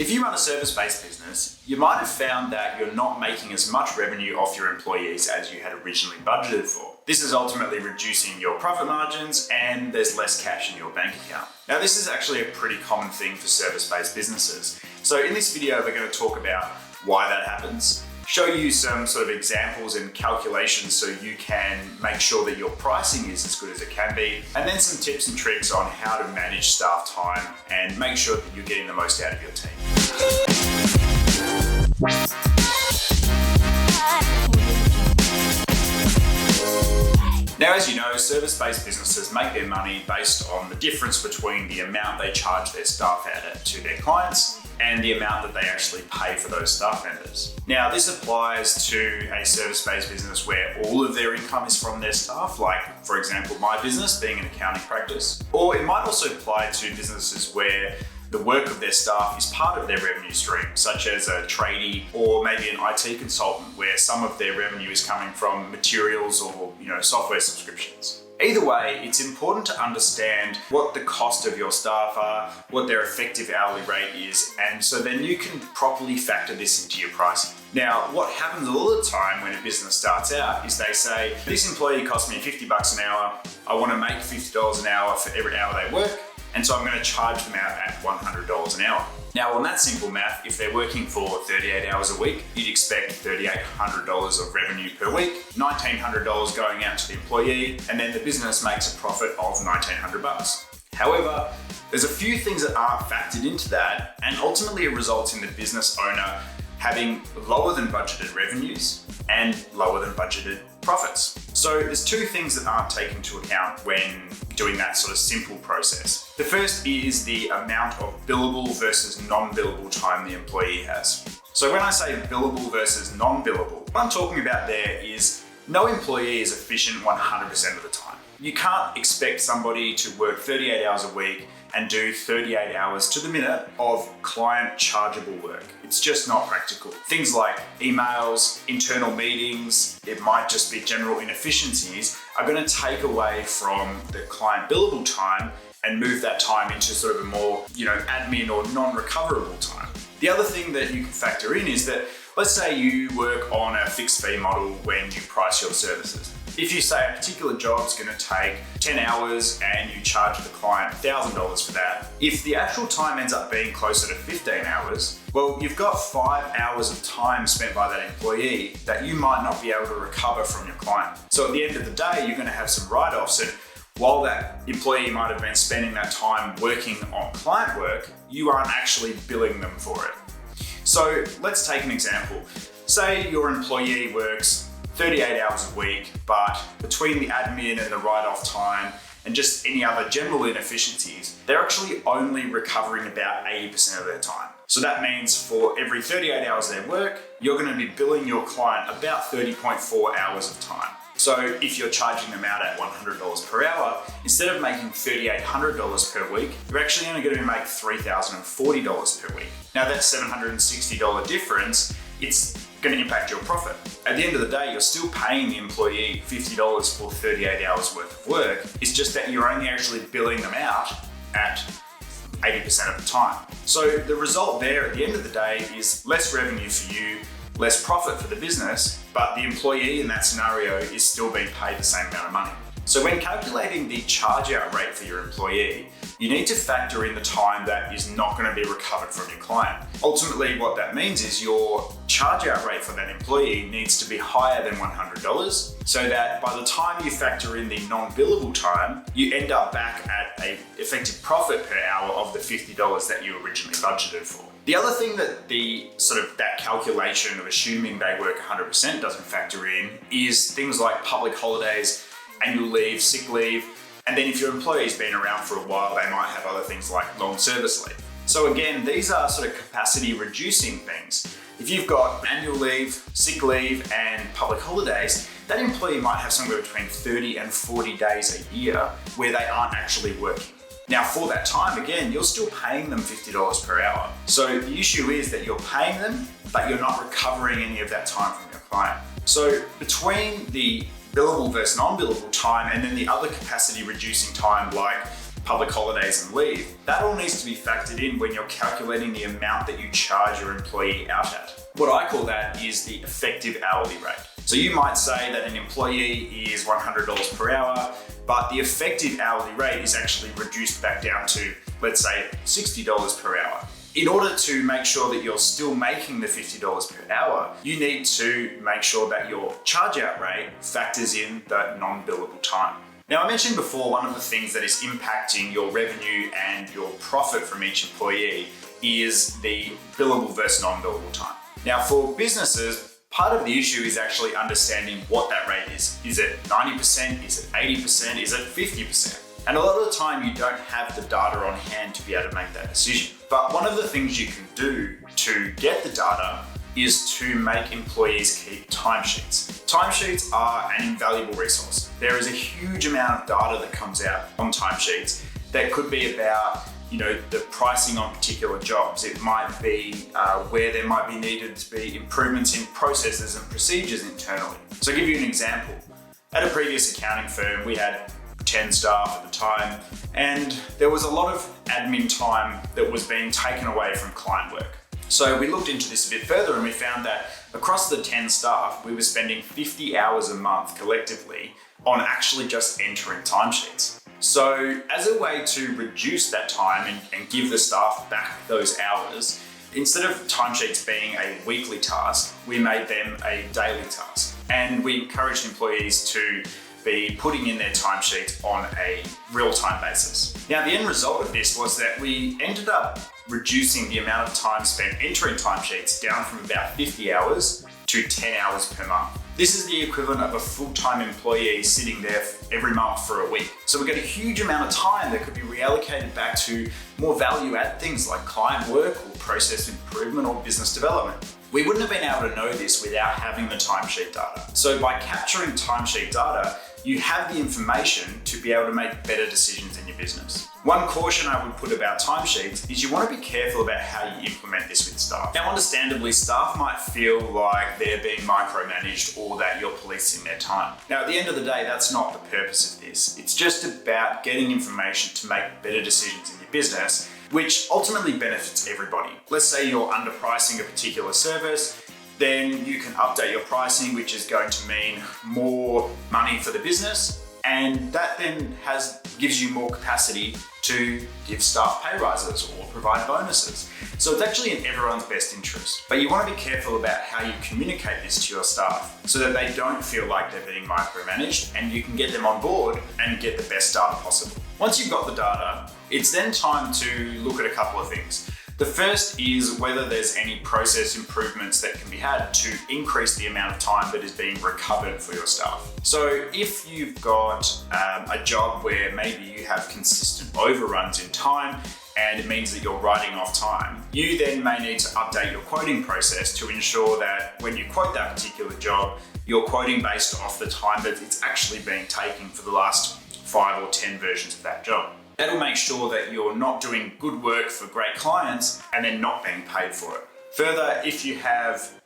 If you run a service-based business, you might have found that you're not making as much revenue off your employees as you had originally budgeted for. This is ultimately reducing your profit margins and there's less cash in your bank account. Now, this is actually a pretty common thing for service-based businesses. So in this video, we're going to talk about why that happens, show you some sort of examples and calculations so you can make sure that your pricing is as good as it can be, and then some tips and tricks on how to manage staff time and make sure that you're getting the most out of your team. Now, as you know, service-based businesses make their money based on the difference between the amount they charge their staff out to their clients and the amount that they actually pay for those staff members. Now, this applies to a service-based business where all of their income is from their staff, like, for example, my business being an accounting practice. Or it might also apply to businesses where the work of their staff is part of their revenue stream, such as a tradie or maybe an IT consultant, where some of their revenue is coming from materials or software subscriptions. Either way, it's important to understand what the cost of your staff are, what their effective hourly rate is, and so then you can properly factor this into your pricing. Now, what happens all the time when a business starts out is they say, this employee costs me $50 an hour, I want to make $50 an hour for every hour they work, and so I'm going to charge them out at $100 an hour. Now, on that simple math, if they're working for 38 hours a week, you'd expect $3,800 of revenue per week, $1,900 going out to the employee, and then the business makes a profit of $1,900. However, there's a few things that aren't factored into that, and ultimately it results in the business owner having lower than budgeted revenues and lower than budgeted profits. So there's two things that aren't taken into account when doing that sort of simple process. The first is the amount of billable versus non-billable time the employee has. So when I say billable versus non-billable, what I'm talking about there is no employee is efficient 100% of the time. You can't expect somebody to work 38 hours a week and do 38 hours to the minute of client chargeable work. It's just not practical. Things like emails, internal meetings, it might just be general inefficiencies are going to take away from the client billable time and move that time into sort of a more, admin or non-recoverable time. The other thing that you can factor in is that, let's say you work on a fixed fee model when you price your services. If you say a particular job is going to take 10 hours and you charge the client $1,000 for that, if the actual time ends up being closer to 15 hours, well, you've got 5 hours of time spent by that employee that you might not be able to recover from your client. So at the end of the day, you're going to have some write-offs, and while that employee might have been spending that time working on client work, you aren't actually billing them for it. So let's take an example. Say your employee works 38 hours a week, but between the admin and the write-off time and just any other general inefficiencies, they're actually only recovering about 80% of their time. So that means for every 38 hours they work, you're going to be billing your client about 30.4 hours of time. So if you're charging them out at $100 per hour, instead of making $3,800 per week, you're actually only going to make $3,040 per week. Now that $760 difference, it's going to impact your profit. At the end of the day, you're still paying the employee $50 for 38 hours worth of work. It's just that you're only actually billing them out at 80% of the time. So the result there at the end of the day is less revenue for you, less profit for the business, but the employee in that scenario is still being paid the same amount of money. So when calculating the charge out rate for your employee, you need to factor in the time that is not going to be recovered from your client. Ultimately, what that means is your charge out rate for that employee needs to be higher than $100 so that by the time you factor in the non-billable time, you end up back at an effective profit per hour of the $50 that you originally budgeted for. The other thing that that calculation of assuming they work 100% doesn't factor in is things like public holidays, annual leave, sick leave, and then if your employee's been around for a while, they might have other things like long service leave. So again, these are sort of capacity reducing things. If you've got annual leave, sick leave, and public holidays, that employee might have somewhere between 30 and 40 days a year where they aren't actually working. Now for that time, again, you're still paying them $50 per hour. So the issue is that you're paying them, but you're not recovering any of that time from your client. So between the billable versus non-billable time and then the other capacity reducing time like public holidays and leave, that all needs to be factored in when you're calculating the amount that you charge your employee out at. What I call that is the effective hourly rate. So you might say that an employee is $100 per hour, but the effective hourly rate is actually reduced back down to, let's say, $60 per hour. In order to make sure that you're still making the $50 per hour, you need to make sure that your charge out rate factors in the non-billable time. Now, I mentioned before, one of the things that is impacting your revenue and your profit from each employee is the billable versus non-billable time. Now, for businesses, part of the issue is actually understanding what that rate is. Is it 90%? Is it 80%? Is it 50%? And a lot of the time you don't have the data on hand to be able to make that decision. But one of the things you can do to get the data is to make employees keep timesheets. Timesheets are an invaluable resource. There is a huge amount of data that comes out on timesheets that could be about the pricing on particular jobs. It might be where there might be needed to be improvements in processes and procedures internally. So I'll give you an example. At a previous accounting firm, we had 10 staff at the time, and there was a lot of admin time that was being taken away from client work. So we looked into this a bit further and we found that across the 10 staff, we were spending 50 hours a month collectively on actually just entering timesheets. So as a way to reduce that time and give the staff back those hours, instead of timesheets being a weekly task, we made them a daily task. And we encouraged employees to be putting in their timesheets on a real-time basis. Now, the end result of this was that we ended up reducing the amount of time spent entering timesheets down from about 50 hours to 10 hours per month. This is the equivalent of a full-time employee sitting there every month for a week. So we get a huge amount of time that could be reallocated back to more value-add things like client work or process improvement or business development. We wouldn't have been able to know this without having the timesheet data. So by capturing timesheet data, you have the information to be able to make better decisions in your business. One caution I would put about timesheets is you want to be careful about how you implement this with staff. Now, understandably, staff might feel like they're being micromanaged or that you're policing their time. Now, at the end of the day, that's not the purpose of this. It's just about getting information to make better decisions in your business, which ultimately benefits everybody. Let's say you're underpricing a particular service, then you can update your pricing, which is going to mean more money for the business. And that then gives you more capacity to give staff pay rises or provide bonuses. So it's actually in everyone's best interest. But you want to be careful about how you communicate this to your staff so that they don't feel like they're being micromanaged, and you can get them on board and get the best data possible. Once you've got the data, it's then time to look at a couple of things. The first is whether there's any process improvements that can be had to increase the amount of time that is being recovered for your staff. So if you've got a job where maybe you have consistent overruns in time and it means that you're writing off time, you then may need to update your quoting process to ensure that when you quote that particular job, you're quoting based off the time that it's actually being taken for the last 5 or 10 versions of that job. That'll make sure that you're not doing good work for great clients and then not being paid for it. Further, if you have,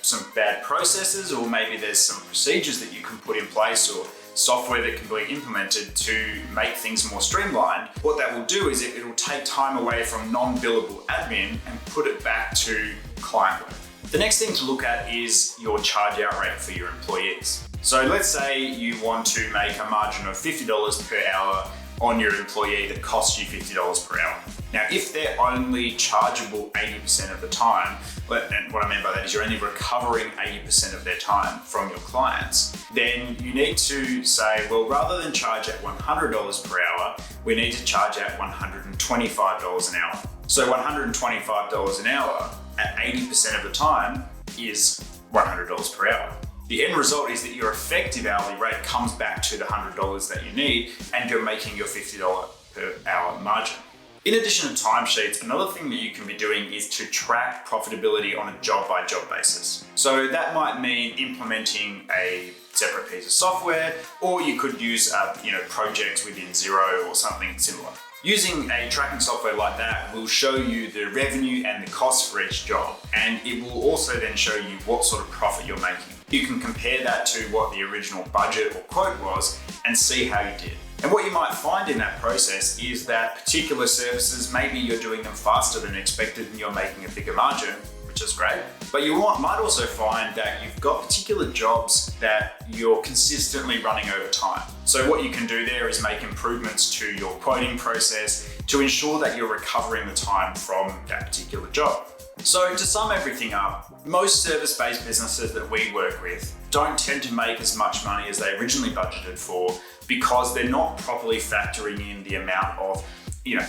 some bad processes, or maybe there's some procedures that you can put in place or software that can be implemented to make things more streamlined, what that will do is it'll take time away from non-billable admin and put it back to client work. The next thing to look at is your charge out rate for your employees. So let's say you want to make a margin of $50 per hour on your employee that costs you $50 per hour. Now, if they're only chargeable 80% of the time, and what I mean by that is you're only recovering 80% of their time from your clients, then you need to say, well, rather than charge at $100 per hour, we need to charge at $125 an hour. So $125 an hour at 80% of the time is $100 per hour. The end result is that your effective hourly rate comes back to the $100 that you need, and you're making your $50 per hour margin. In addition to timesheets, another thing that you can be doing is to track profitability on a job-by-job basis. So that might mean implementing a separate piece of software, or you could use projects within Xero or something similar. Using a tracking software like that will show you the revenue and the cost for each job, and it will also then show you what sort of profit you're making. You can compare that to what the original budget or quote was and see how you did. And what you might find in that process is that particular services, maybe you're doing them faster than expected and you're making a bigger margin, which is great. But you might also find that you've got particular jobs that you're consistently running over time. So what you can do there is make improvements to your quoting process to ensure that you're recovering the time from that particular job. So to sum everything up, most service-based businesses that we work with don't tend to make as much money as they originally budgeted for because they're not properly factoring in the amount of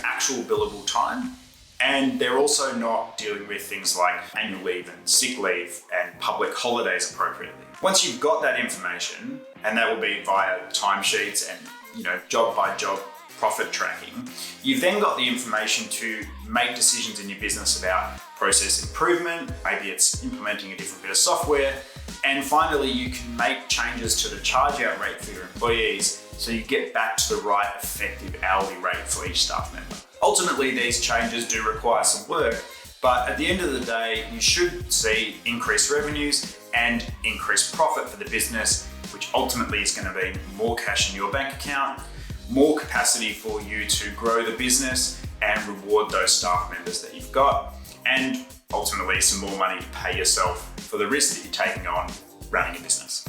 actual billable time. And they're also not dealing with things like annual leave and sick leave and public holidays appropriately. Once you've got that information, and that will be via timesheets and job by job profit tracking, you've then got the information to make decisions in your business about process improvement, maybe it's implementing a different bit of software, and finally you can make changes to the charge out rate for your employees so you get back to the right effective hourly rate for each staff member. Ultimately, these changes do require some work, but at the end of the day, you should see increased revenues and increased profit for the business, which ultimately is going to be more cash in your bank account, more capacity for you to grow the business and reward those staff members that you've got, and ultimately some more money to pay yourself for the risk that you're taking on running a business.